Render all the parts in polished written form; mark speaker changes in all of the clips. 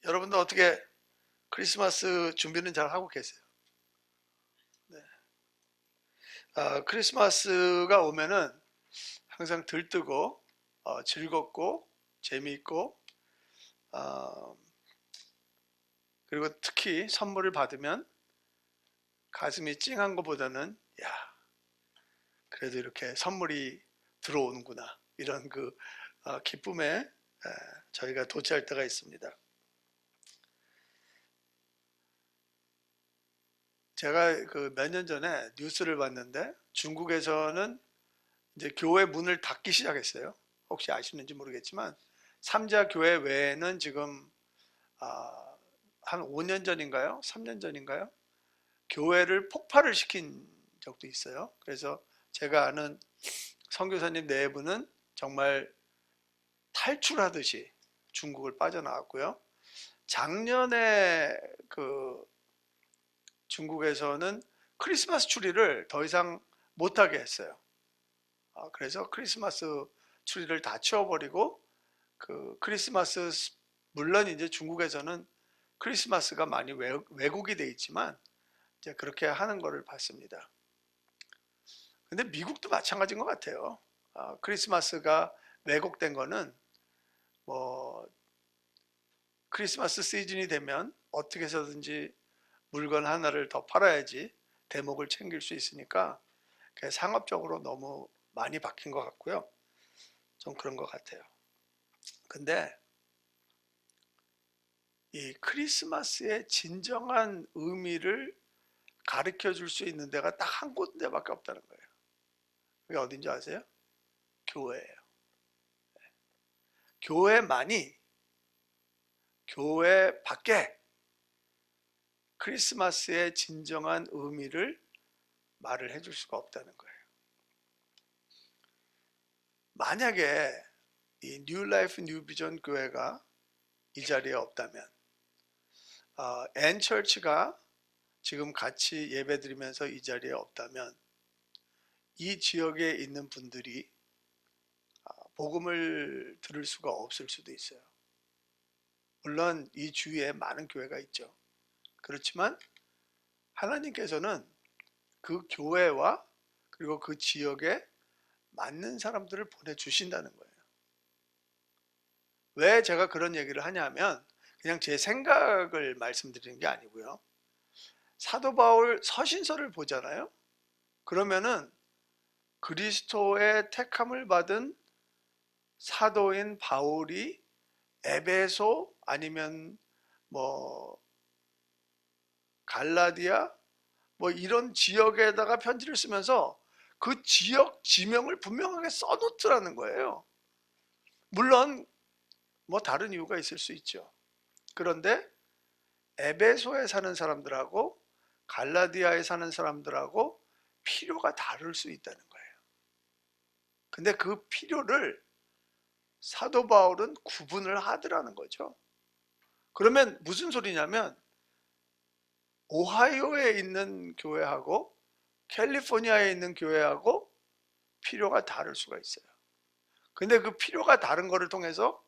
Speaker 1: 여러분들 어떻게 크리스마스 준비는 잘 하고 계세요? 네. 크리스마스가 오면은 항상 들뜨고 즐겁고 재미있고 어, 그리고 특히 선물을 받으면 가슴이 찡한 것보다는 야, 그래도 이렇게 선물이 들어오는구나 이런 그 기쁨에 저희가 도취할 때가 있습니다. 제가 그 몇 년 전에 뉴스를 봤는데 중국에서는 이제 교회 문을 닫기 시작했어요. 혹시 아시는지 모르겠지만 삼자 교회 외에는 지금 아, 한 5년 전인가요? 3년 전인가요? 교회를 폭발을 시킨 적도 있어요. 그래서 제가 아는 선교사님 네 분은 정말 탈출하듯이 중국을 빠져나왔고요. 작년에 그 중국에서는 크리스마스 추리를 더 이상 못하게 했어요. 그래서 크리스마스 추리를 다 치워버리고 그 크리스마스, 물론 이제 중국에서는 크리스마스가 많이 왜곡이 돼 있지만 이제 그렇게 하는 거를 봤습니다. 근데 미국도 마찬가지인 것 같아요. 크리스마스가 왜곡된 거는 뭐 크리스마스 시즌이 되면 어떻게 해서든지 물건 하나를 더 팔아야지 대목을 챙길 수 있으니까 상업적으로 너무 많이 바뀐 것 같고요. 좀 그런 것 같아요. 근데 이 크리스마스의 진정한 의미를 가르쳐 줄 수 있는 데가 딱 한 군데밖에 없다는 거예요. 그게 어딘지 아세요? 교회예요. 교회만이 교회 밖에 크리스마스의 진정한 의미를 말을 해줄 수가 없다는 거예요. 만약에 이 뉴 라이프 뉴 비전 교회가 이 자리에 없다면 앤 처치가 지금 같이 예배드리면서 이 자리에 없다면 이 지역에 있는 분들이 복음을 들을 수가 없을 수도 있어요. 물론 이 주위에 많은 교회가 있죠. 그렇지만 하나님께서는 그 교회와 그리고 그 지역에 맞는 사람들을 보내주신다는 거예요. 왜 제가 그런 얘기를 하냐면 그냥 제 생각을 말씀드리는 게 아니고요. 사도 바울 서신서를 보잖아요. 그러면은 그리스도의 택함을 받은 사도인 바울이 에베소 아니면 뭐 갈라디아 뭐 이런 지역에다가 편지를 쓰면서 그 지역 지명을 분명하게 써놓더라는 거예요. 물론 뭐 다른 이유가 있을 수 있죠. 그런데 에베소에 사는 사람들하고 갈라디아에 사는 사람들하고 필요가 다를 수 있다는 거예요. 근데 그 필요를 사도 바울은 구분을 하더라는 거죠. 그러면 무슨 소리냐면 오하이오에 있는 교회하고 캘리포니아에 있는 교회하고 필요가 다를 수가 있어요. 근데 그 필요가 다른 거를 통해서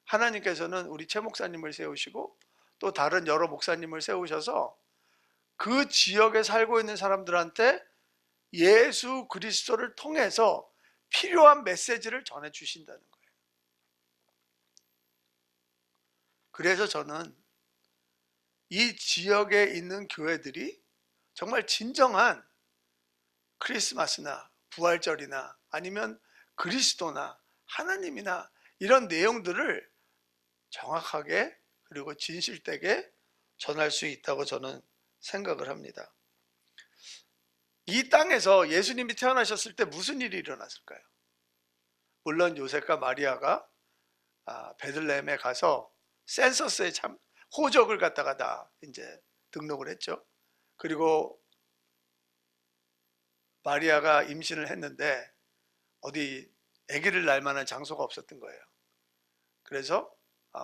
Speaker 1: 하나님께서는 우리 최 목사님을 세우시고 또 다른 여러 목사님을 세우셔서 그 지역에 살고 있는 사람들한테 예수 그리스도를 통해서 필요한 메시지를 전해 주신다는 거예요. 그래서 저는 이 지역에 있는 교회들이 정말 진정한 크리스마스나 부활절이나 아니면 그리스도나 하나님이나 이런 내용들을 정확하게 그리고 진실되게 전할 수 있다고 저는 생각을 합니다. 이 땅에서 예수님이 태어나셨을 때 무슨 일이 일어났을까요? 물론 요셉과 마리아가 베들레헴에 가서 센서스에 참 호적을 갖다가 다 이제 등록을 했죠. 그리고 마리아가 임신을 했는데 어디 아기를 낳을 만한 장소가 없었던 거예요. 그래서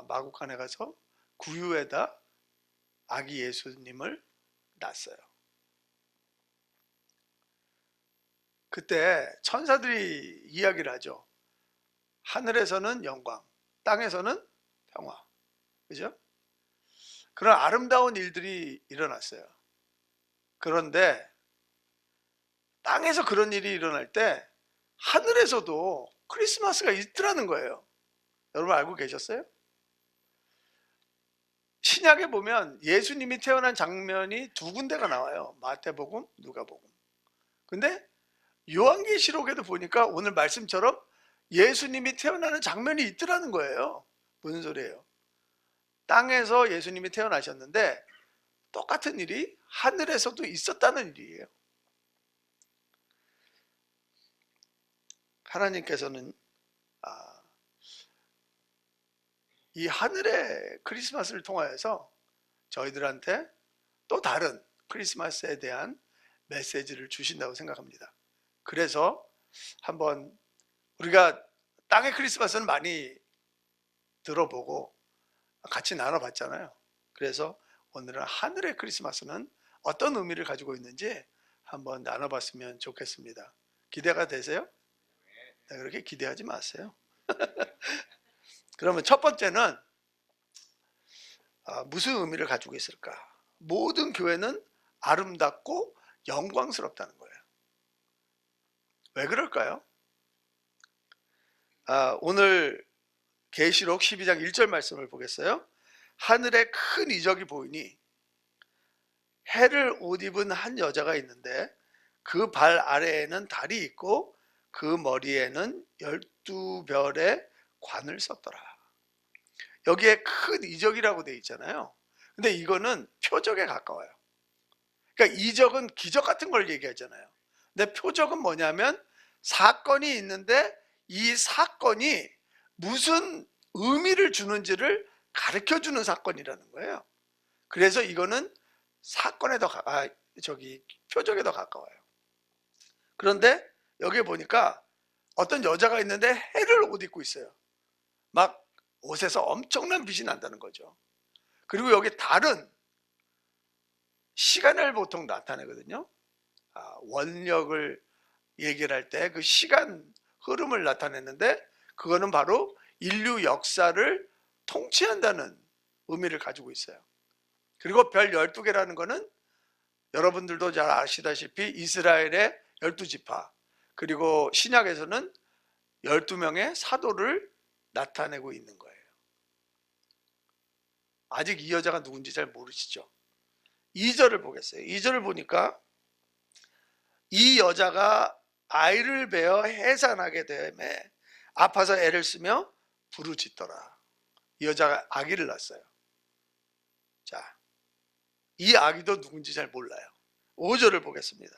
Speaker 1: 마구간에 가서 구유에다 아기 예수님을 낳았어요. 그때 천사들이 이야기를 하죠. 하늘에서는 영광, 땅에서는 평화. 그죠? 그런 아름다운 일들이 일어났어요. 그런데 땅에서 그런 일이 일어날 때 하늘에서도 크리스마스가 있더라는 거예요. 여러분 알고 계셨어요? 신약에 보면 예수님이 태어난 장면이 두 군데가 나와요. 마태복음, 누가복음. 근데 요한계시록에도 보니까 오늘 말씀처럼 예수님이 태어나는 장면이 있더라는 거예요. 무슨 소리예요? 땅에서 예수님이 태어나셨는데 똑같은 일이 하늘에서도 있었다는 일이에요. 하나님께서는 이 하늘의 크리스마스를 통하여서 저희들한테 또 다른 크리스마스에 대한 메시지를 주신다고 생각합니다. 그래서 한번 우리가 땅의 크리스마스는 많이 들어보고 같이 나눠봤잖아요. 그래서 오늘은 하늘의 크리스마스는 어떤 의미를 가지고 있는지 한번 나눠봤으면 좋겠습니다. 기대가 되세요? 네, 그렇게 기대하지 마세요. 그러면 첫 번째는 무슨 의미를 가지고 있을까? 모든 교회는 아름답고 영광스럽다는 거예요. 왜 그럴까요? 오늘 계시록 12장 1절 말씀을 보겠어요. 하늘에 큰 이적이 보이니 해를 옷 입은 한 여자가 있는데 그 발 아래에는 달이 있고 그 머리에는 12별의 관을 썼더라. 여기에 큰 이적이라고 되어 있잖아요. 근데 이거는 표적에 가까워요. 그러니까 이적은 기적 같은 걸 얘기하잖아요. 근데 표적은 뭐냐면 사건이 있는데 이 사건이 무슨 의미를 주는지를 가르쳐주는 사건이라는 거예요. 그래서 이거는 사건에 더 표적에 더 가까워요. 그런데 여기 보니까 어떤 여자가 있는데 해를 옷 입고 있어요. 막 옷에서 엄청난 빛이 난다는 거죠. 그리고 여기 달은 시간을 보통 나타내거든요. 원력을 얘기를 할 때 그 시간 흐름을 나타내는데 그거는 바로 인류 역사를 통치한다는 의미를 가지고 있어요. 그리고 별 12개라는 거는 여러분들도 잘 아시다시피 이스라엘의 12지파, 그리고 신약에서는 12명의 사도를 나타내고 있는 거예요. 아직 이 여자가 누군지 잘 모르시죠? 2절을 보겠어요. 2절을 보니까 이 여자가 아이를 베어 해산하게 되매 아파서 애를 쓰며 부르짖더라. 이 여자가 아기를 낳았어요. 자, 이 아기도 누군지 잘 몰라요. 5절을 보겠습니다.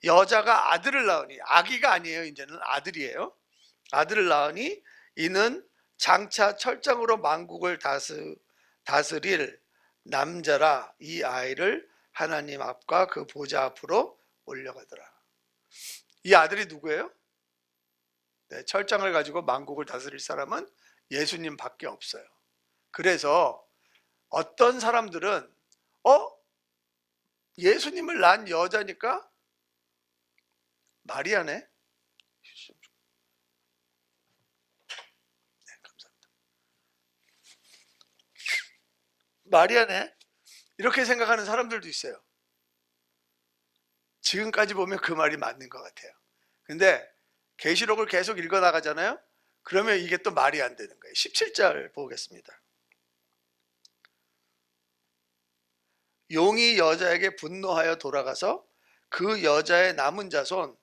Speaker 1: 여자가 아들을 낳으니, 아기가 아니에요. 이제는 아들이에요. 아들을 낳으니 이는 장차 철장으로 만국을 다스릴 남자라. 이 아이를 하나님 앞과 그 보좌 앞으로 올려가더라. 이 아들이 누구예요? 네, 철장을 가지고 만국을 다스릴 사람은 예수님 밖에 없어요. 그래서 어떤 사람들은 예수님을 낳은 여자니까 마리아네? 네, 감사합니다. 마리아네? 이렇게 생각하는 사람들도 있어요. 지금까지 보면 그 말이 맞는 것 같아요. 근데 계시록을 계속 읽어 나가잖아요. 그러면 이게 또 말이 안 되는 거예요. 17절 보겠습니다. 용이 여자에게 분노하여 돌아가서 그 여자의 남은 자손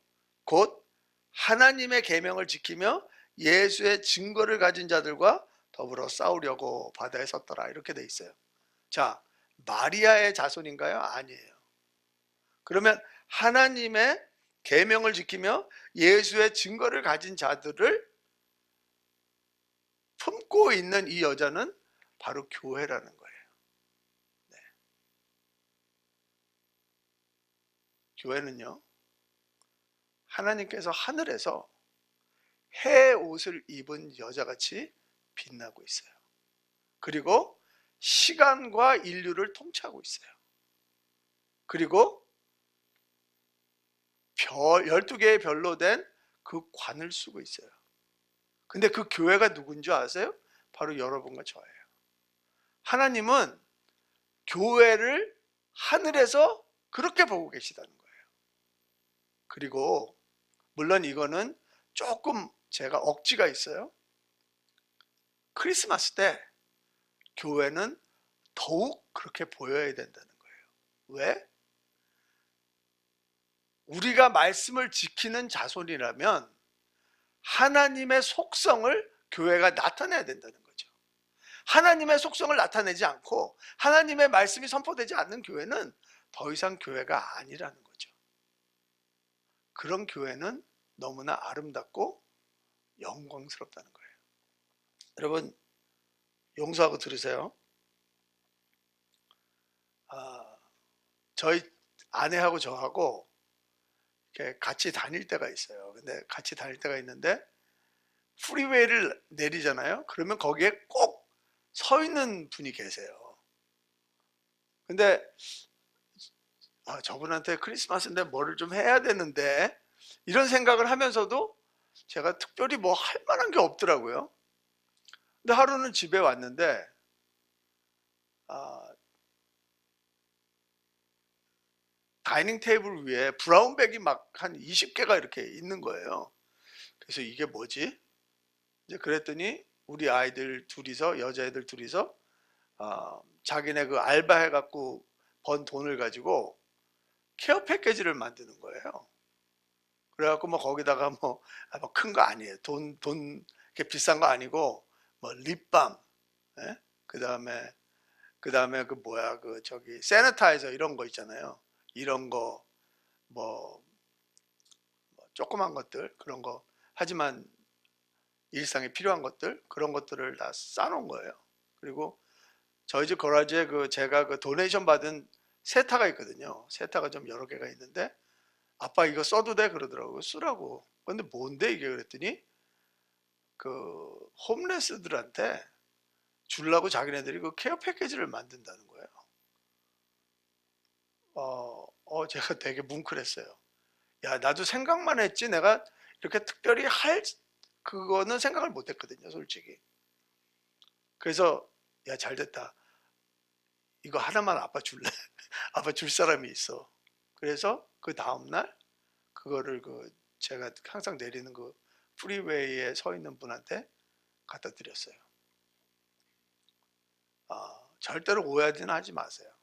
Speaker 1: 곧 하나님의 계명을 지키며 예수의 증거를 가진 자들과 더불어 싸우려고 바다에 섰더라. 이렇게 돼 있어요. 자, 마리아의 자손인가요? 아니에요. 그러면 하나님의 계명을 지키며 예수의 증거를 가진 자들을 품고 있는 이 여자는 바로 교회라는 거예요. 네. 교회는요, 하나님께서 하늘에서 해 옷을 입은 여자같이 빛나고 있어요. 그리고 시간과 인류를 통치하고 있어요. 그리고 12개의 별로 된 그 관을 쓰고 있어요. 근데 그 교회가 누군지 아세요? 바로 여러분과 저예요. 하나님은 교회를 하늘에서 그렇게 보고 계시다는 거예요. 그리고 물론 이거는 조금 제가 억지가 있어요. 크리스마스 때 교회는 더욱 그렇게 보여야 된다는 거예요. 왜? 우리가 말씀을 지키는 자손이라면 하나님의 속성을 교회가 나타내야 된다는 거죠. 하나님의 속성을 나타내지 않고 하나님의 말씀이 선포되지 않는 교회는 더 이상 교회가 아니라는 거죠. 그런 교회는 너무나 아름답고 영광스럽다는 거예요. 여러분, 용서하고 들으세요. 저희 아내하고 저하고 이렇게 같이 다닐 때가 있어요. 근데 같이 다닐 때가 있는데 프리웨이를 내리잖아요. 그러면 거기에 꼭 서 있는 분이 계세요. 근데 저분한테 크리스마스인데 뭐를 좀 해야 되는데 이런 생각을 하면서도 제가 특별히 뭐 할 만한 게 없더라고요. 근데 하루는 집에 왔는데 다이닝 테이블 위에 브라운백이 막 한 20개가 이렇게 있는 거예요. 그래서 이게 뭐지? 이제 그랬더니 우리 아이들 둘이서, 여자애들 둘이서 자기네 그 알바해 갖고 번 돈을 가지고 케어 패키지를 만드는 거예요. 그래갖고 뭐 거기다가 뭐 큰 거 아니에요. 돈 이렇게 비싼 거 아니고 뭐 립밤, 예? 그다음에 그 뭐야 그 저기 세니타이저 이런 거 있잖아요. 이런 거 뭐 조그만 것들 그런 거 하지만 일상에 필요한 것들 그런 것들을 다 싸놓은 거예요. 그리고 저희 집 거라지에 그 제가 그 도네이션 받은 세타가 있거든요. 세타가 좀 여러 개가 있는데 아빠 이거 써도 돼 그러더라고요. 쓰라고. 근데 뭔데 이게 그랬더니 그 홈레스들한테 주려고 자기네들이 그 케어 패키지를 만든다는 거예요. 제가 되게 뭉클했어요. 야, 나도 생각만 했지 내가 이렇게 특별히 할 그거는 생각을 못 했거든요, 솔직히. 그래서 야, 잘 됐다. 이거 하나만 아빠 줄래? 아빠 줄 사람이 있어. 그래서 그 다음날 그거를 그 제가 항상 내리는 그 프리웨이에 서 있는 분한테 갖다 드렸어요. 절대로 오해는 하지 마세요.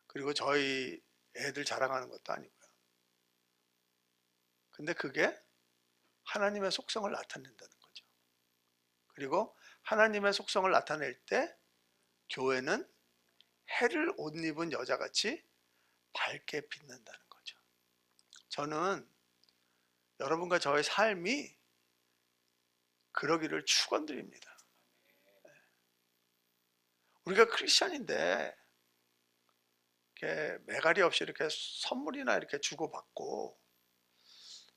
Speaker 1: 그리고 저희 애들 자랑하는 것도 아니고요. 근데 그게 하나님의 속성을 나타낸다는 거죠. 그리고 하나님의 속성을 나타낼 때 교회는 해를 옷 입은 여자같이 밝게 빛난다는 거죠. 저는 여러분과 저의 삶이 그러기를 축원드립니다. 우리가 크리스천인데 이렇게 매갈이 없이 이렇게 선물이나 이렇게 주고받고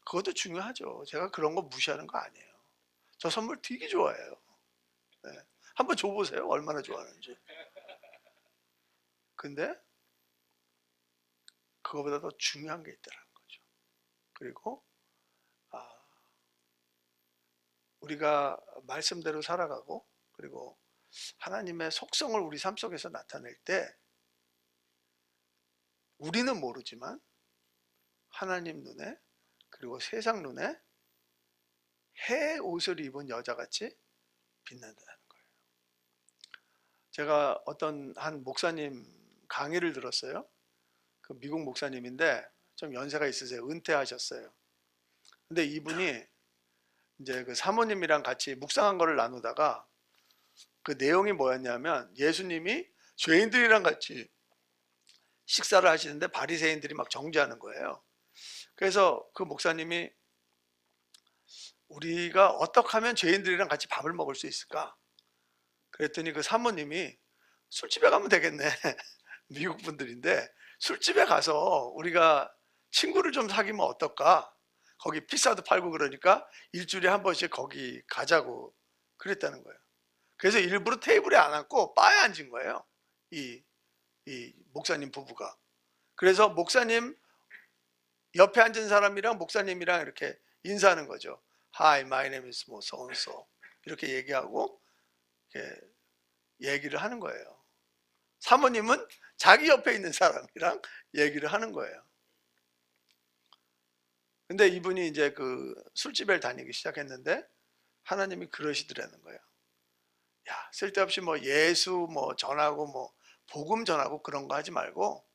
Speaker 1: 그것도 중요하죠. 제가 그런 거 무시하는 거 아니에요. 저 선물 되게 좋아해요. 네. 한번 줘보세요. 얼마나 좋아하는지. 근데 그거보다 더 중요한 게 있다는 거죠. 그리고 우리가 말씀대로 살아가고 그리고 하나님의 속성을 우리 삶 속에서 나타낼 때 우리는 모르지만 하나님 눈에 그리고 세상 눈에 해 옷을 입은 여자같이 빛난다는 거예요. 제가 어떤 한 목사님 강의를 들었어요. 그 미국 목사님인데 좀 연세가 있으세요. 은퇴하셨어요. 근데 이분이 이제 그 사모님이랑 같이 묵상한 거를 나누다가 그 내용이 뭐였냐면 예수님이 죄인들이랑 같이 식사를 하시는데 바리새인들이 막 정죄하는 거예요. 그래서 그 목사님이 우리가 어떻게 하면 죄인들이랑 같이 밥을 먹을 수 있을까? 그랬더니 그 사모님이 술집에 가면 되겠네. 미국 분들인데 술집에 가서 우리가 친구를 좀 사귀면 어떨까? 거기 피자도 팔고 그러니까 일주일에 한 번씩 거기 가자고 그랬다는 거예요. 그래서 일부러 테이블에 안 앉고 바에 앉은 거예요. 이 목사님 부부가. 그래서 목사님 옆에 앉은 사람이랑 목사님이랑 이렇게 인사하는 거죠. Hi, my name is 뭐 so and so 이렇게 얘기하고 이렇게 얘기를 하는 거예요. 사모님은 자기 옆에 있는 사람이랑 얘기를 하는 거예요. 근데 이분이 이제 그 술집에 다니기 시작했는데 하나님이 그러시더라는 거예요. 야, 쓸데없이 뭐 예수 뭐 전하고 뭐 복음 전하고 그런 거 하지 말고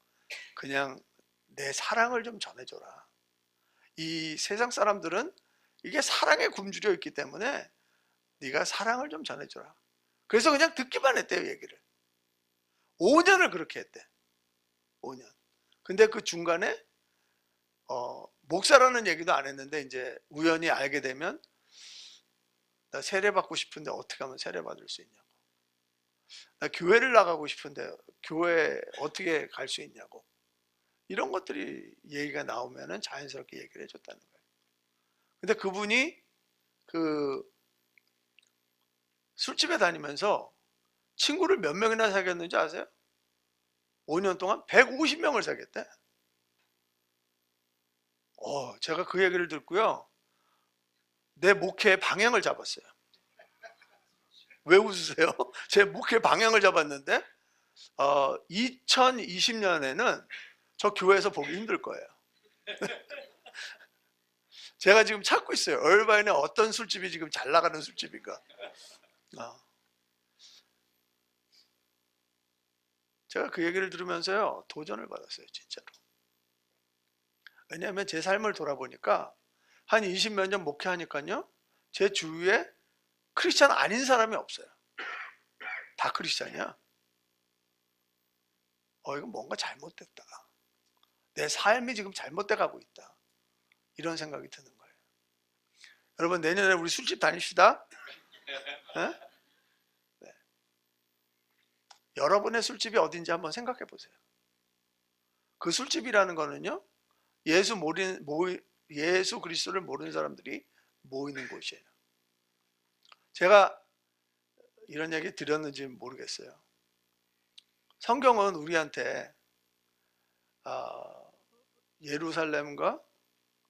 Speaker 1: 그냥 내 사랑을 좀 전해줘라. 이 세상 사람들은 이게 사랑에 굶주려 있기 때문에 네가 사랑을 좀 전해줘라. 그래서 그냥 듣기만 했대요, 얘기를. 5년을 그렇게 했대. 5년. 근데 그 중간에 목사라는 얘기도 안 했는데 이제 우연히 알게 되면 나 세례 받고 싶은데 어떻게 하면 세례 받을 수 있냐고. 나 교회를 나가고 싶은데 교회 어떻게 갈 수 있냐고. 이런 것들이 얘기가 나오면은 자연스럽게 얘기를 해줬다는 거예요. 근데 그분이 그 술집에 다니면서 친구를 몇 명이나 사귀었는지 아세요? 5년 동안 150명을 사귀었대. 제가 그 얘기를 듣고요. 내 목회의 방향을 잡았어요. 왜 웃으세요? 제 목회 방향을 잡았는데 2020년에는 저 교회에서 보기 힘들 거예요. 제가 지금 찾고 있어요. 얼바인에 어떤 술집이 지금 잘 나가는 술집인가. 제가 그 얘기를 들으면서요, 도전을 받았어요, 진짜로. 왜냐하면 제 삶을 돌아보니까 한 20몇 년 목회하니까요, 제 주위에 크리스찬 아닌 사람이 없어요. 다 크리스찬이야. 이거 뭔가 잘못됐다. 내 삶이 지금 잘못돼 가고 있다. 이런 생각이 드는 거예요. 여러분, 내년에 우리 술집 다닙시다. 네? 네. 여러분의 술집이 어딘지 한번 생각해 보세요. 그 술집이라는 거는요, 예수 그리스도를 모르는 사람들이 모이는 곳이에요. 제가 이런 얘기 드렸는지 모르겠어요. 성경은 우리한테 예루살렘과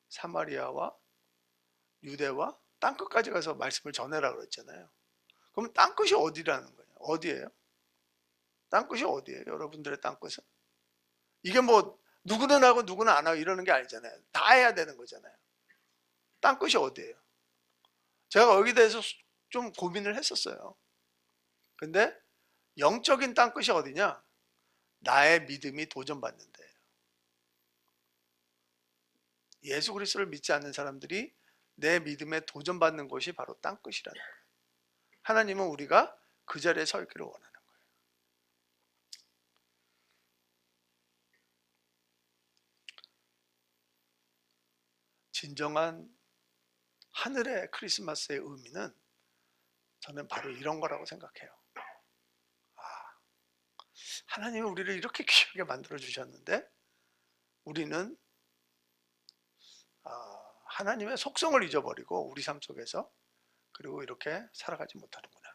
Speaker 1: 사마리아와 유대와 땅끝까지 가서 말씀을 전해라 그랬잖아요. 그럼 땅끝이 어디라는 거예요? 어디예요? 땅끝이 어디예요? 여러분들의 땅끝은? 이게 뭐 누구는 하고 누구는 안 하고 이러는 게 아니잖아요. 다 해야 되는 거잖아요. 땅끝이 어디예요? 제가 여기 대해서 좀 고민을 했었어요. 근데 영적인 땅끝이 어디냐? 나의 믿음이 도전받는 데예요. 예수 그리스도를 믿지 않는 사람들이 내 믿음에 도전받는 곳이 바로 땅끝이라는 거예요. 하나님은 우리가 그 자리에 서 있기를 원하는 거예요. 진정한 하늘의 크리스마스의 의미는 저는 바로 이런 거라고 생각해요. 하나님은 우리를 이렇게 귀하게 만들어 주셨는데 우리는 하나님의 속성을 잊어버리고 우리 삶 속에서 그리고 이렇게 살아가지 못하는구나.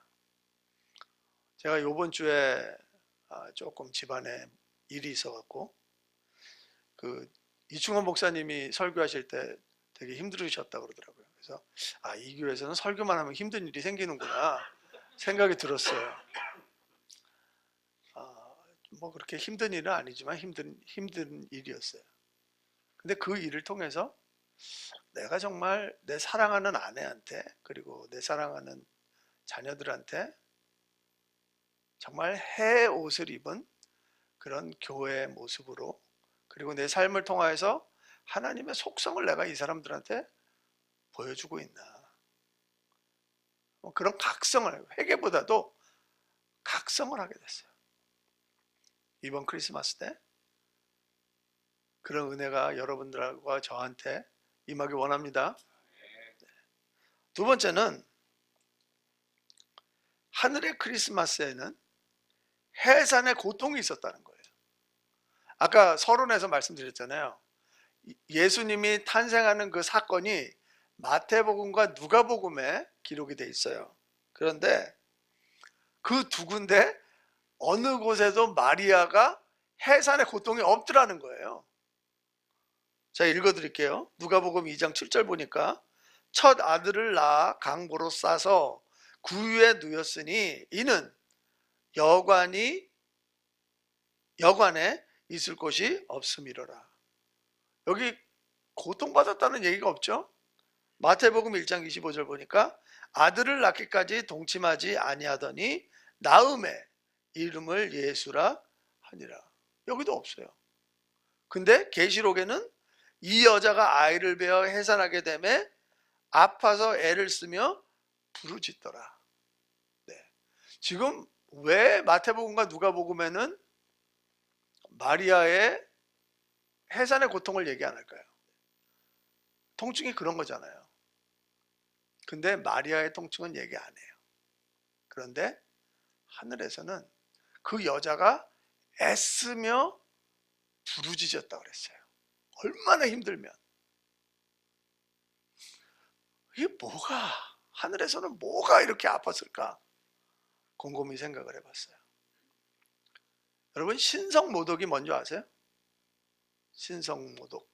Speaker 1: 제가 이번 주에 조금 집안에 일이 있어갖고 그 이충원 목사님이 설교하실 때 되게 힘들으셨다 그러더라고요. 그래서 이 교회에서는 설교만 하면 힘든 일이 생기는구나 생각이 들었어요. 뭐 그렇게 힘든 일은 아니지만 힘든 일이었어요. 근데 그 일을 통해서 내가 정말 내 사랑하는 아내한테 그리고 내 사랑하는 자녀들한테 정말 해 옷을 입은 그런 교회의 모습으로 그리고 내 삶을 통하여서 하나님의 속성을 내가 이 사람들한테 보여주고 있나. 그런 각성을, 회개보다도 각성을 하게 됐어요. 이번 크리스마스 때 그런 은혜가 여러분들과 저한테 임하기 원합니다. 두 번째는 하늘의 크리스마스에는 해산의 고통이 있었다는 거예요. 아까 서론에서 말씀드렸잖아요. 예수님이 탄생하는 그 사건이 마태복음과 누가복음에 기록이 돼 있어요. 그런데 그 두 군데 어느 곳에도 마리아가 해산의 고통이 없더라는 거예요. 자, 읽어드릴게요. 누가복음 2장 7절 보니까 첫 아들을 낳아 강보로 싸서 구유에 누였으니 이는 여관이 여관에 있을 곳이 없음이로라. 여기 고통받았다는 얘기가 없죠. 마태복음 1장 25절 보니까 아들을 낳기까지 동침하지 아니하더니 나음의 이름을 예수라 하니라. 여기도 없어요. 근데 계시록에는 이 여자가 아이를 베어 해산하게 되매 아파서 애를 쓰며 부르짖더라. 네. 지금 왜 마태복음과 누가복음에는 마리아의 해산의 고통을 얘기 안 할까요? 통증이 그런 거잖아요. 근데 마리아의 통증은 얘기 안 해요. 그런데 하늘에서는 그 여자가 애쓰며 부르짖었다고 그랬어요. 얼마나 힘들면. 이게 뭐가, 하늘에서는 뭐가 이렇게 아팠을까? 곰곰이 생각을 해봤어요. 여러분, 신성모독이 뭔지 아세요? 신성모독,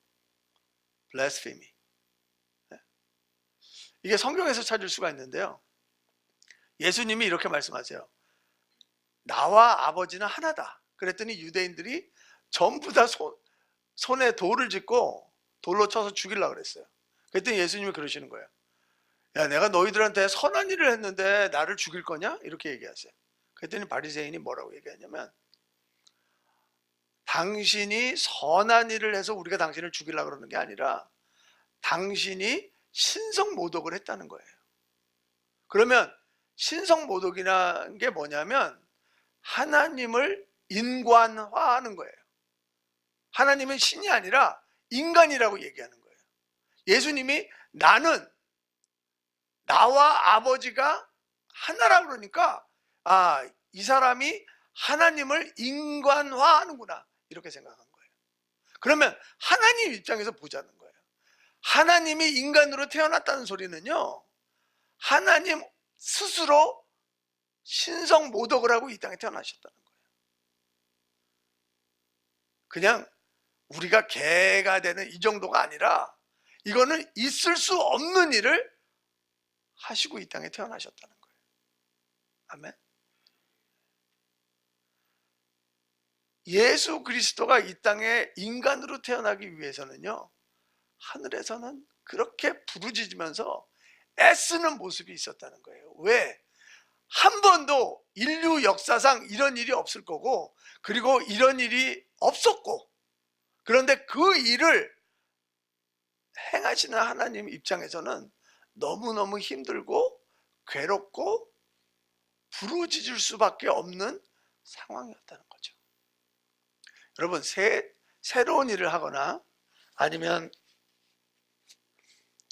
Speaker 1: blasphemy. 이게 성경에서 찾을 수가 있는데요. 예수님이 이렇게 말씀하세요. 나와 아버지는 하나다. 그랬더니 유대인들이 전부 다 손에 돌을 짚고 돌로 쳐서 죽이려고 그랬어요. 그랬더니 예수님이 그러시는 거예요. 야, 내가 너희들한테 선한 일을 했는데 나를 죽일 거냐? 이렇게 얘기하세요. 그랬더니 바리새인이 뭐라고 얘기하냐면, 당신이 선한 일을 해서 우리가 당신을 죽이려고 그러는 게 아니라 당신이 신성모독을 했다는 거예요. 그러면 신성모독이라는 게 뭐냐면 하나님을 인간화하는 거예요. 하나님은 신이 아니라 인간이라고 얘기하는 거예요. 예수님이 나와 아버지가 하나라고 그러니까 이 사람이 하나님을 인간화하는구나 이렇게 생각한 거예요. 그러면 하나님 입장에서 보자는 거예요. 하나님이 인간으로 태어났다는 소리는요, 하나님 스스로 신성모독을 하고 이 땅에 태어나셨다는 거예요. 그냥 우리가 개가 되는 이 정도가 아니라 이거는 있을 수 없는 일을 하시고 이 땅에 태어나셨다는 거예요. 아멘. 예수 그리스도가 이 땅에 인간으로 태어나기 위해서는요, 하늘에서는 그렇게 부르짖으면서 애쓰는 모습이 있었다는 거예요. 왜? 한 번도 인류 역사상 이런 일이 없을 거고, 그리고 이런 일이 없었고, 그런데 그 일을 행하시는 하나님 입장에서는 너무너무 힘들고 괴롭고 부르짖을 수밖에 없는 상황이었다는 거죠. 여러분, 새로운 일을 하거나 아니면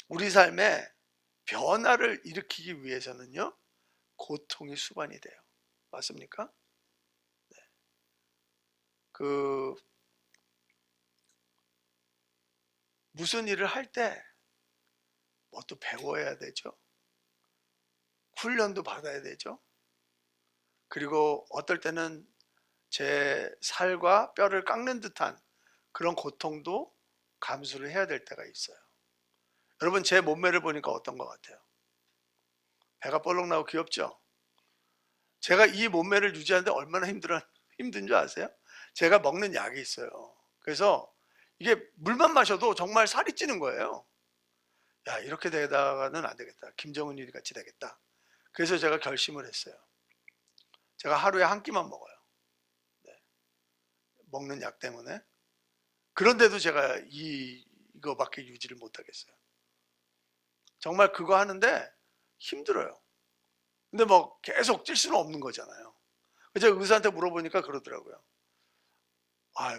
Speaker 1: 우리 삶에 변화를 일으키기 위해서는요, 고통이 수반이 돼요. 맞습니까? 네. 무슨 일을 할 때 뭣도 배워야 되죠. 훈련도 받아야 되죠. 그리고 어떨 때는 제 살과 뼈를 깎는 듯한 그런 고통도 감수를 해야 될 때가 있어요. 여러분, 제 몸매를 보니까 어떤 것 같아요? 배가 볼록 나고 귀엽죠? 제가 이 몸매를 유지하는데 얼마나 힘든 줄 아세요? 제가 먹는 약이 있어요. 그래서 이게 물만 마셔도 정말 살이 찌는 거예요. 야, 이렇게 되다가는 안 되겠다. 김정은이 같이 되겠다. 그래서 제가 결심을 했어요. 제가 하루에 한 끼만 먹어요. 네. 먹는 약 때문에. 그런데도 제가 이거밖에 유지를 못하겠어요. 정말 그거 하는데 힘들어요. 근데 뭐 계속 찔 수는 없는 거잖아요. 제가 의사한테 물어보니까 그러더라고요.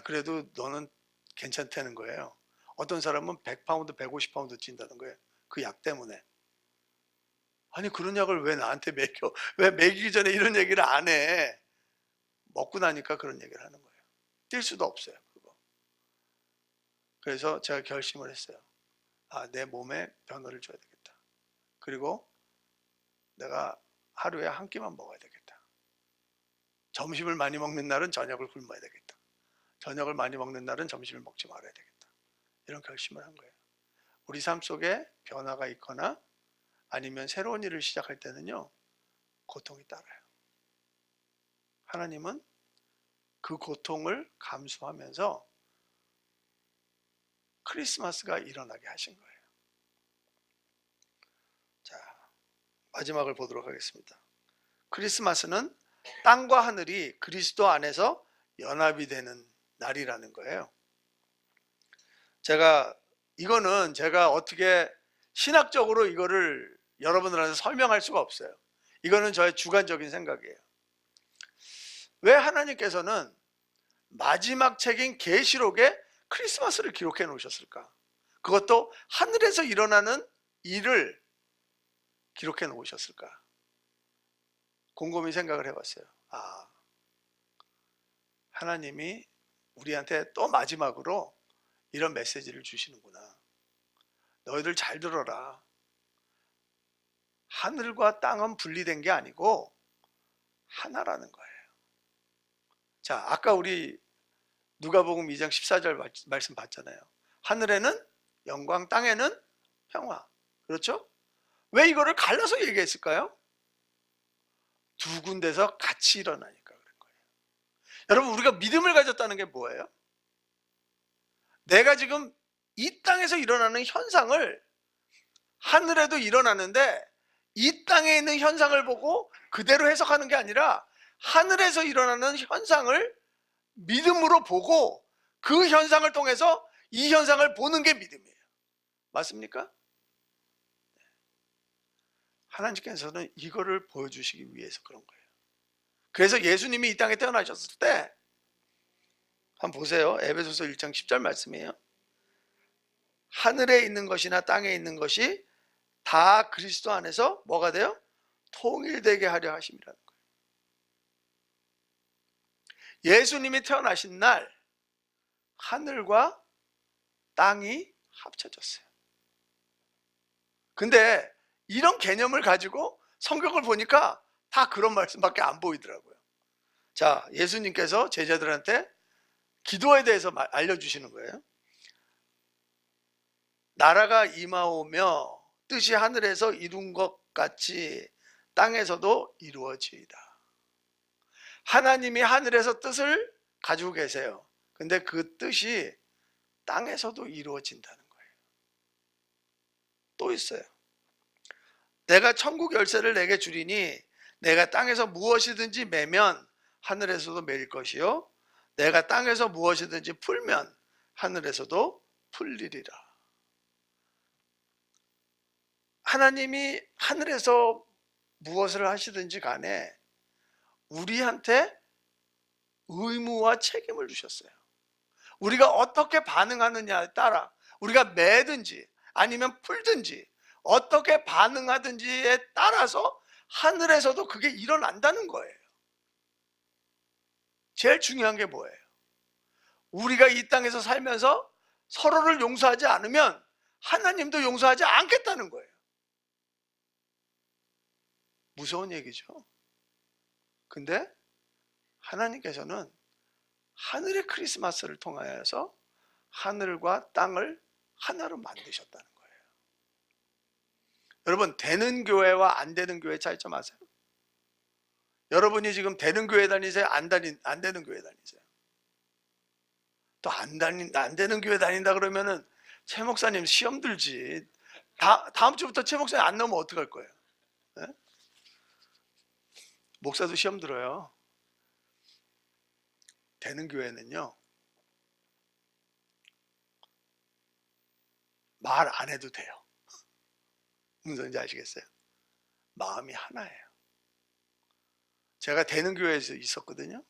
Speaker 1: 그래도 너는 괜찮다는 거예요. 어떤 사람은 100파운드, 150파운드 찐다는 거예요. 그 약 때문에. 아니, 그런 약을 왜 나한테 먹여? 왜 먹이기 전에 이런 얘기를 안 해? 먹고 나니까 그런 얘기를 하는 거예요. 뛸 수도 없어요, 그거. 그래서 제가 결심을 했어요. 내 몸에 변화를 줘야 되겠다. 그리고 내가 하루에 한 끼만 먹어야 되겠다. 점심을 많이 먹는 날은 저녁을 굶어야 되겠다. 저녁을 많이 먹는 날은 점심을 먹지 말아야 되겠다. 이런 결심을 한 거예요. 우리 삶 속에 변화가 있거나 아니면 새로운 일을 시작할 때는요, 고통이 따라요. 하나님은 그 고통을 감수하면서 크리스마스가 일어나게 하신 거예요. 자, 마지막을 보도록 하겠습니다. 크리스마스는 땅과 하늘이 그리스도 안에서 연합이 되는 날이라는 거예요. 이거는 제가 어떻게 신학적으로 이거를 여러분들한테 설명할 수가 없어요. 이거는 저의 주관적인 생각이에요. 왜 하나님께서는 마지막 책인 계시록에 크리스마스를 기록해 놓으셨을까? 그것도 하늘에서 일어나는 일을 기록해 놓으셨을까? 곰곰이 생각을 해봤어요. 하나님이 우리한테 또 마지막으로 이런 메시지를 주시는구나. 너희들 잘 들어라. 하늘과 땅은 분리된 게 아니고 하나라는 거예요. 자, 아까 우리 누가복음 2장 14절 말씀 봤잖아요. 하늘에는 영광, 땅에는 평화. 그렇죠? 왜 이거를 갈라서 얘기했을까요? 두 군데서 같이 일어나니까 그런 거예요. 여러분, 우리가 믿음을 가졌다는 게 뭐예요? 내가 지금 이 땅에서 일어나는 현상을 하늘에도 일어나는데 이 땅에 있는 현상을 보고 그대로 해석하는 게 아니라 하늘에서 일어나는 현상을 믿음으로 보고 그 현상을 통해서 이 현상을 보는 게 믿음이에요. 맞습니까? 하나님께서는 이거를 보여주시기 위해서 그런 거예요. 그래서 예수님이 이 땅에 태어나셨을 때 한번 보세요. 에베소서 1장 10절 말씀이에요. 하늘에 있는 것이나 땅에 있는 것이 다 그리스도 안에서 뭐가 돼요? 통일되게 하려 하심이라는 거예요. 예수님이 태어나신 날 하늘과 땅이 합쳐졌어요. 근데 이런 개념을 가지고 성경을 보니까 다 그런 말씀밖에 안 보이더라고요. 자, 예수님께서 제자들한테 기도에 대해서 알려주시는 거예요. 나라가 임하오며 뜻이 하늘에서 이룬 것 같이 땅에서도 이루어지이다. 하나님이 하늘에서 뜻을 가지고 계세요. 근데 그 뜻이 땅에서도 이루어진다는 거예요. 또 있어요. 내가 천국 열쇠를 내게 주리니 내가 땅에서 무엇이든지 매면 하늘에서도 매일 것이요 내가 땅에서 무엇이든지 풀면 하늘에서도 풀리리라. 하나님이 하늘에서 무엇을 하시든지 간에 우리한테 의무와 책임을 주셨어요. 우리가 어떻게 반응하느냐에 따라 우리가 매든지 아니면 풀든지 어떻게 반응하든지에 따라서 하늘에서도 그게 일어난다는 거예요. 제일 중요한 게 뭐예요? 우리가 이 땅에서 살면서 서로를 용서하지 않으면 하나님도 용서하지 않겠다는 거예요. 무서운 얘기죠. 근데 하나님께서는 하늘의 크리스마스를 통하여서 하늘과 땅을 하나로 만드셨다는 거예요. 여러분, 되는 교회와 안 되는 교회 차이점 아세요? 여러분이 지금 되는 교회 다니세요? 안 되는 교회 다니세요? 또 안 되는 교회 다닌다 그러면은 최 목사님 시험 들지. 다음 주부터 최 목사님 안 나오면 어떡할 거예요? 네? 목사도 시험 들어요. 되는 교회는요, 말 안 해도 돼요. 무슨 소리인지 아시겠어요? 마음이 하나예요. 제가 되는 교회에서 있었거든요.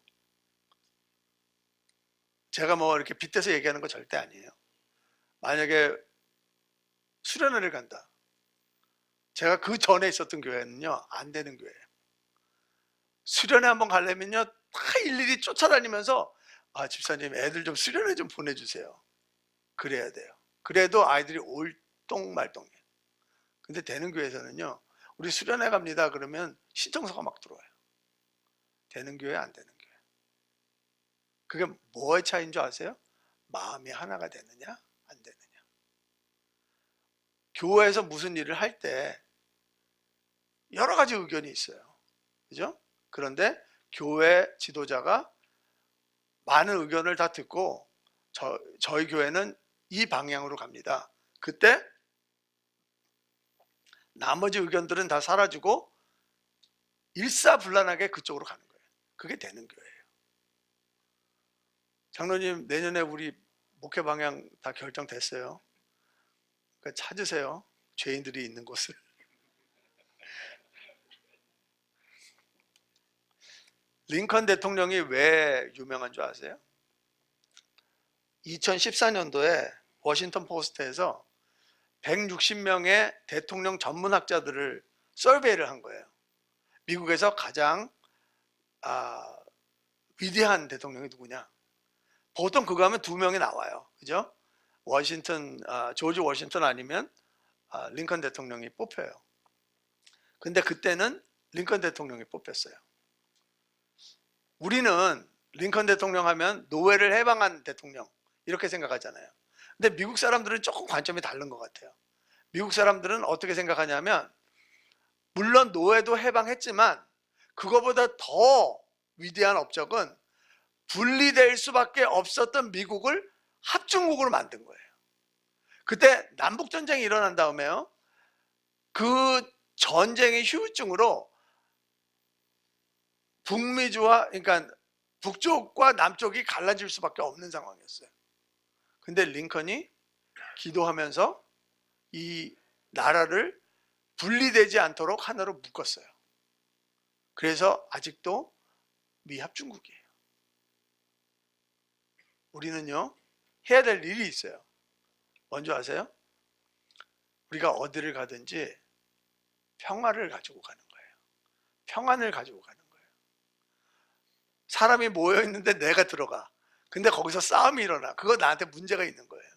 Speaker 1: 제가 뭐 이렇게 빗대서 얘기하는 거 절대 아니에요. 만약에 수련회를 간다. 제가 그 전에 있었던 교회는요, 안 되는 교회예요. 수련회 한번 가려면요, 다 일일이 쫓아다니면서 집사님 애들 좀 수련회 좀 보내주세요. 그래야 돼요. 그래도 아이들이 올똥말똥해요. 근데 되는 교회에서는요, 우리 수련회 갑니다 그러면 신청서가 막 들어와요. 되는 교회 안 되는 교회. 그게 뭐의 차이인 줄 아세요? 마음이 하나가 되느냐 안 되느냐. 교회에서 무슨 일을 할 때 여러 가지 의견이 있어요. 그죠? 그런데 교회 지도자가 많은 의견을 다 듣고 저희 교회는 이 방향으로 갑니다. 그때 나머지 의견들은 다 사라지고 일사불란하게 그쪽으로 가는 거예요. 그게 되는 거예요. 장로님, 내년에 우리 목회 방향 다 결정됐어요. 그러니까 찾으세요. 죄인들이 있는 곳을. 링컨 대통령이 왜 유명한 줄 아세요? 2014년도에 워싱턴 포스트에서 160명의 대통령 전문학자들을 서베이를 한 거예요. 미국에서 가장 위대한 대통령이 누구냐? 보통 그거 하면 두 명이 나와요. 그죠? 조지 워싱턴 아니면 링컨 대통령이 뽑혀요. 근데 그때는 링컨 대통령이 뽑혔어요. 우리는 링컨 대통령 하면 노예를 해방한 대통령 이렇게 생각하잖아요. 근데 미국 사람들은 조금 관점이 다른 것 같아요. 미국 사람들은 어떻게 생각하냐면 물론 노예도 해방했지만 그거보다 더 위대한 업적은 분리될 수밖에 없었던 미국을 합중국으로 만든 거예요. 그때 남북전쟁이 일어난 다음에요. 그 전쟁의 후유증으로 그러니까 북쪽과 남쪽이 갈라질 수밖에 없는 상황이었어요. 근데 링컨이 기도하면서 이 나라를 분리되지 않도록 하나로 묶었어요. 그래서 아직도 미합중국이에요. 우리는요, 해야 될 일이 있어요. 뭔지 아세요? 우리가 어디를 가든지 평화를 가지고 가는 거예요. 평안을 가지고 가는 거예요. 사람이 모여 있는데 내가 들어가. 근데 거기서 싸움이 일어나. 그거 나한테 문제가 있는 거예요.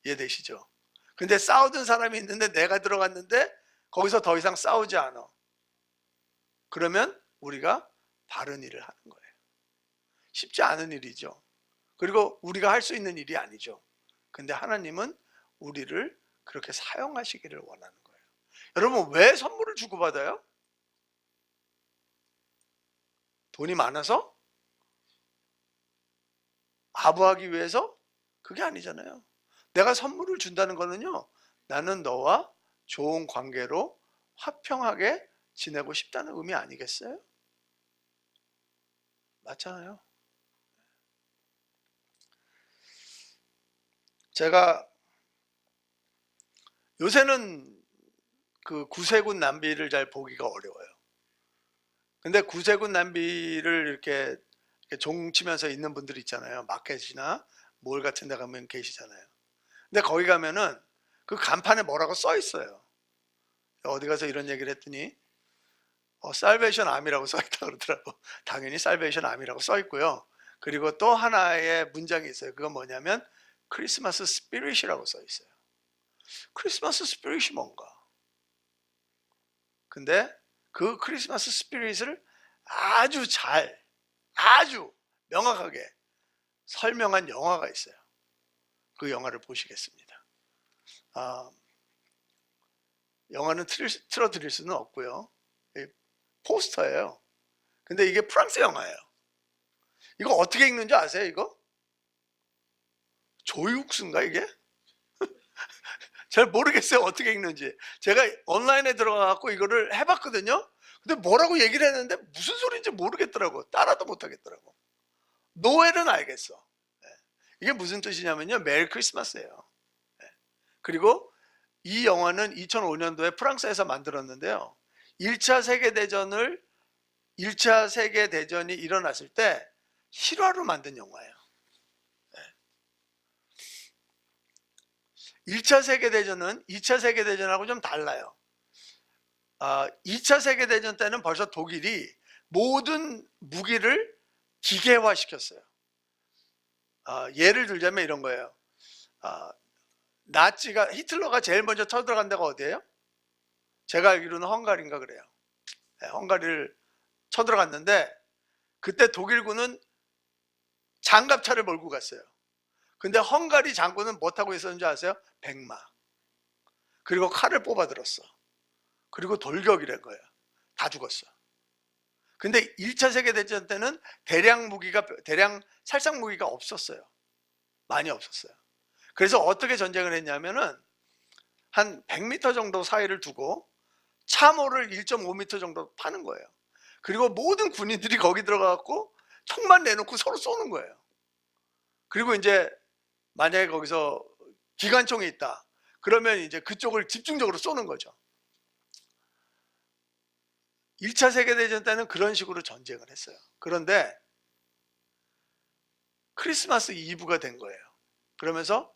Speaker 1: 이해되시죠? 근데 싸우던 사람이 있는데 내가 들어갔는데 거기서 더 이상 싸우지 않아. 그러면 우리가 바른 일을 하는 거예요. 쉽지 않은 일이죠. 그리고 우리가 할 수 있는 일이 아니죠. 근데 하나님은 우리를 그렇게 사용하시기를 원하는 거예요. 여러분, 왜 선물을 주고받아요? 돈이 많아서? 아부하기 위해서? 그게 아니잖아요. 내가 선물을 준다는 거는요, 나는 너와 좋은 관계로 화평하게 지내고 싶다는 의미 아니겠어요? 맞잖아요. 제가 요새는 그 구세군 남비를 잘 보기가 어려워요. 근데 구세군 남비를 이렇게 종치면서 있는 분들 있잖아요. 마켓이나 몰 같은 데 가면 계시잖아요. 근데 거기 가면은 그 간판에 뭐라고 써 있어요. 어디 가서 이런 얘기를 했더니 살베이션 아미라고 써 있다 그러더라고. 당연히 살베이션 아미라고 써 있고요. 그리고 또 하나의 문장이 있어요. 그건 뭐냐면 크리스마스 스피릿이라고 써 있어요. 크리스마스 스피릿이 뭔가? 근데 그 크리스마스 스피릿을 아주 명확하게 설명한 영화가 있어요. 그 영화를 보시겠습니다. 영화는 틀어드릴 수는 없고요. 포스터예요. 근데 이게 프랑스 영화예요. 이거 어떻게 읽는지 아세요? 이거? 조육수인가 이게? 잘 모르겠어요. 어떻게 읽는지. 제가 온라인에 들어가갖고 이거를 해봤거든요. 근데 뭐라고 얘기를 했는데 무슨 소리인지 모르겠더라고. 따라도 못하겠더라고. 노엘은 알겠어. 이게 무슨 뜻이냐면요, 메리 크리스마스예요. 그리고 이 영화는 2005년도에 프랑스에서 만들었는데요, 1차 세계대전이 일어났을 때 실화로 만든 영화예요. 1차 세계대전은 2차 세계대전하고 좀 달라요. 2차 세계대전 때는 벌써 독일이 모든 무기를 기계화 시켰어요. 예를 들자면 이런 거예요. 히틀러가 제일 먼저 쳐들어간 데가 어디예요? 제가 알기로는 헝가리인가 그래요. 헝가리를 쳐들어갔는데 그때 독일군은 장갑차를 몰고 갔어요. 근데 헝가리 장군은 뭐 타고 있었는지 아세요? 백마. 그리고 칼을 뽑아 들었어. 그리고 돌격이란 거예요. 다 죽었어. 근데 1차 세계대전 때는 대량 살상 무기가 없었어요. 많이 없었어요. 그래서 어떻게 전쟁을 했냐면은 한 100m 정도 사이를 두고 참호를 1.5m 정도 파는 거예요. 그리고 모든 군인들이 거기 들어가갖고 총만 내놓고 서로 쏘는 거예요. 그리고 이제 만약에 거기서 기관총이 있다 그러면 이제 그쪽을 집중적으로 쏘는 거죠. 1차 세계대전 때는 그런 식으로 전쟁을 했어요. 그런데 크리스마스 이브가 된 거예요. 그러면서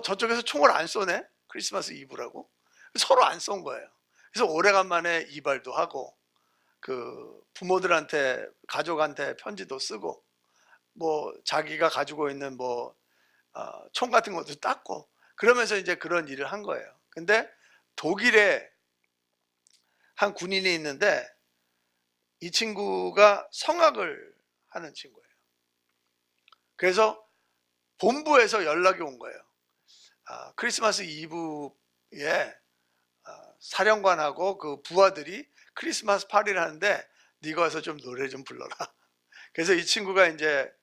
Speaker 1: 저쪽에서 총을 안 쏘네? 크리스마스 이브라고? 서로 안 쏜 거예요. 그래서 오래간만에 이발도 하고 그 부모들한테 가족한테 편지도 쓰고 뭐 자기가 가지고 있는 뭐 총 같은 것도 땄고 그러면서 이제 그런 일을 한 거예요. 근데 독일에 한 군인이 있는데 이 친구가 성악을 하는 친구예요. 그래서 본부에서 연락이 온 거예요. 크리스마스 이브에 사령관하고 그 부하들이 크리스마스 파티를 하는데 네가 와서 좀 노래 좀 불러라. 그래서 이 친구가 이제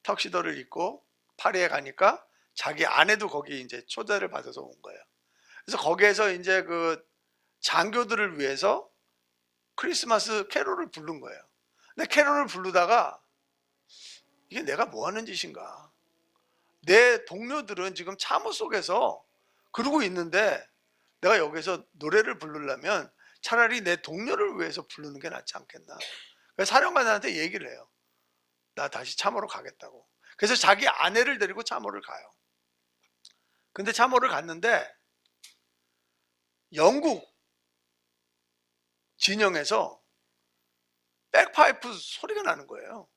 Speaker 1: 턱시도를 입고 파리에 가니까 자기 아내도 거기 이제 초대를 받아서 온 거예요. 그래서 거기에서 이제 그 장교들을 위해서 크리스마스 캐롤을 부른 거예요. 근데 캐롤을 부르다가 이게 내가 뭐 하는 짓인가? 내 동료들은 지금 참호 속에서 그러고 있는데 내가 여기서 노래를 부르려면 차라리 내 동료를 위해서 부르는 게 낫지 않겠나? 그래서 사령관한테 얘기를 해요. 나 다시 참호로 가겠다고. 그래서 자기 아내를 데리고 참호를 가요. 근데 참호를 갔는데 영국 진영에서 백파이프 소리가 나는 거예요.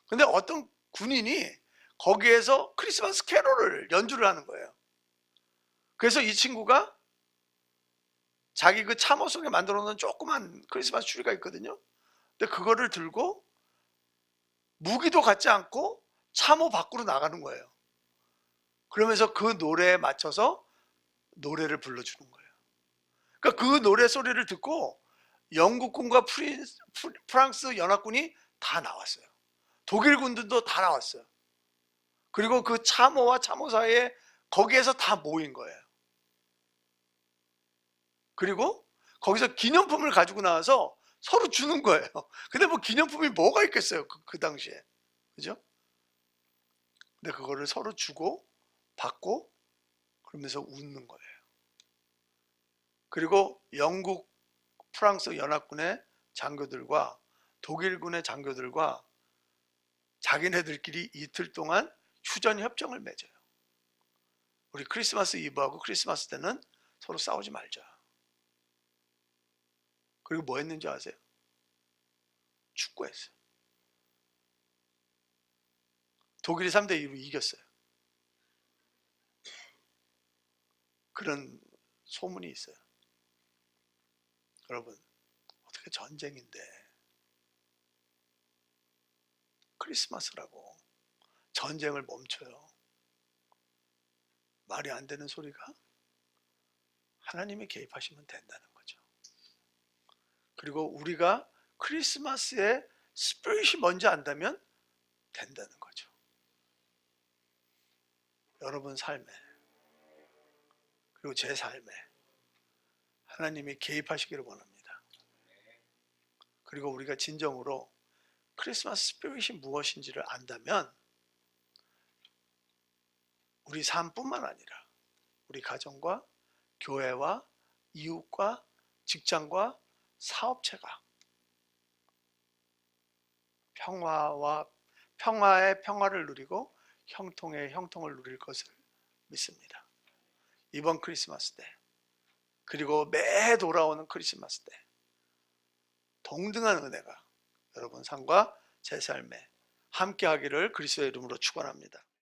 Speaker 1: 근데 어떤 군인이 거기에서 크리스마스 캐롤을 연주를 하는 거예요. 그래서 이 친구가 자기 그 참호 속에 만들어 놓은 조그만 크리스마스 추리가 있거든요. 근데 그거를 들고 무기도 갖지 않고 참호 밖으로 나가는 거예요. 그러면서 그 노래에 맞춰서 노래를 불러주는 거예요. 그러니까 그 노래 소리를 듣고 영국군과 프랑스 연합군이 다 나왔어요. 독일 군들도 다 나왔어요. 그리고 그 참호와 참호 사이에 거기에서 다 모인 거예요. 그리고 거기서 기념품을 가지고 나와서 서로 주는 거예요. 근데 뭐 기념품이 뭐가 있겠어요, 그 당시에. 그죠? 근데 그거를 서로 주고 받고 그러면서 웃는 거예요. 그리고 영국, 프랑스 연합군의 장교들과 독일군의 장교들과 자기네들끼리 이틀 동안 휴전 협정을 맺어요. 우리 크리스마스 이브하고 크리스마스 때는 서로 싸우지 말자. 그리고 뭐 했는지 아세요? 축구했어요. 독일이 3대2로 이겼어요. 그런 소문이 있어요. 여러분, 어떻게 전쟁인데 크리스마스라고 전쟁을 멈춰요? 말이 안 되는 소리가 하나님이 개입하시면 된다는 거죠. 그리고 우리가 크리스마스의 스피릿이 뭔지 안다면 된다는 거죠. 여러분 삶에 그리고 제 삶에 하나님이 개입하시기를 원합니다. 그리고 우리가 진정으로 크리스마스 스피릿이 무엇인지를 안다면 우리 삶뿐만 아니라 우리 가정과 교회와 이웃과 직장과 사업체가 평화의 평화를 누리고 형통의 형통을 누릴 것을 믿습니다. 이번 크리스마스 때 그리고 매 돌아오는 크리스마스 때 동등한 은혜가 여러분 삶과 제 삶에 함께하기를 그리스도의 이름으로 축원합니다.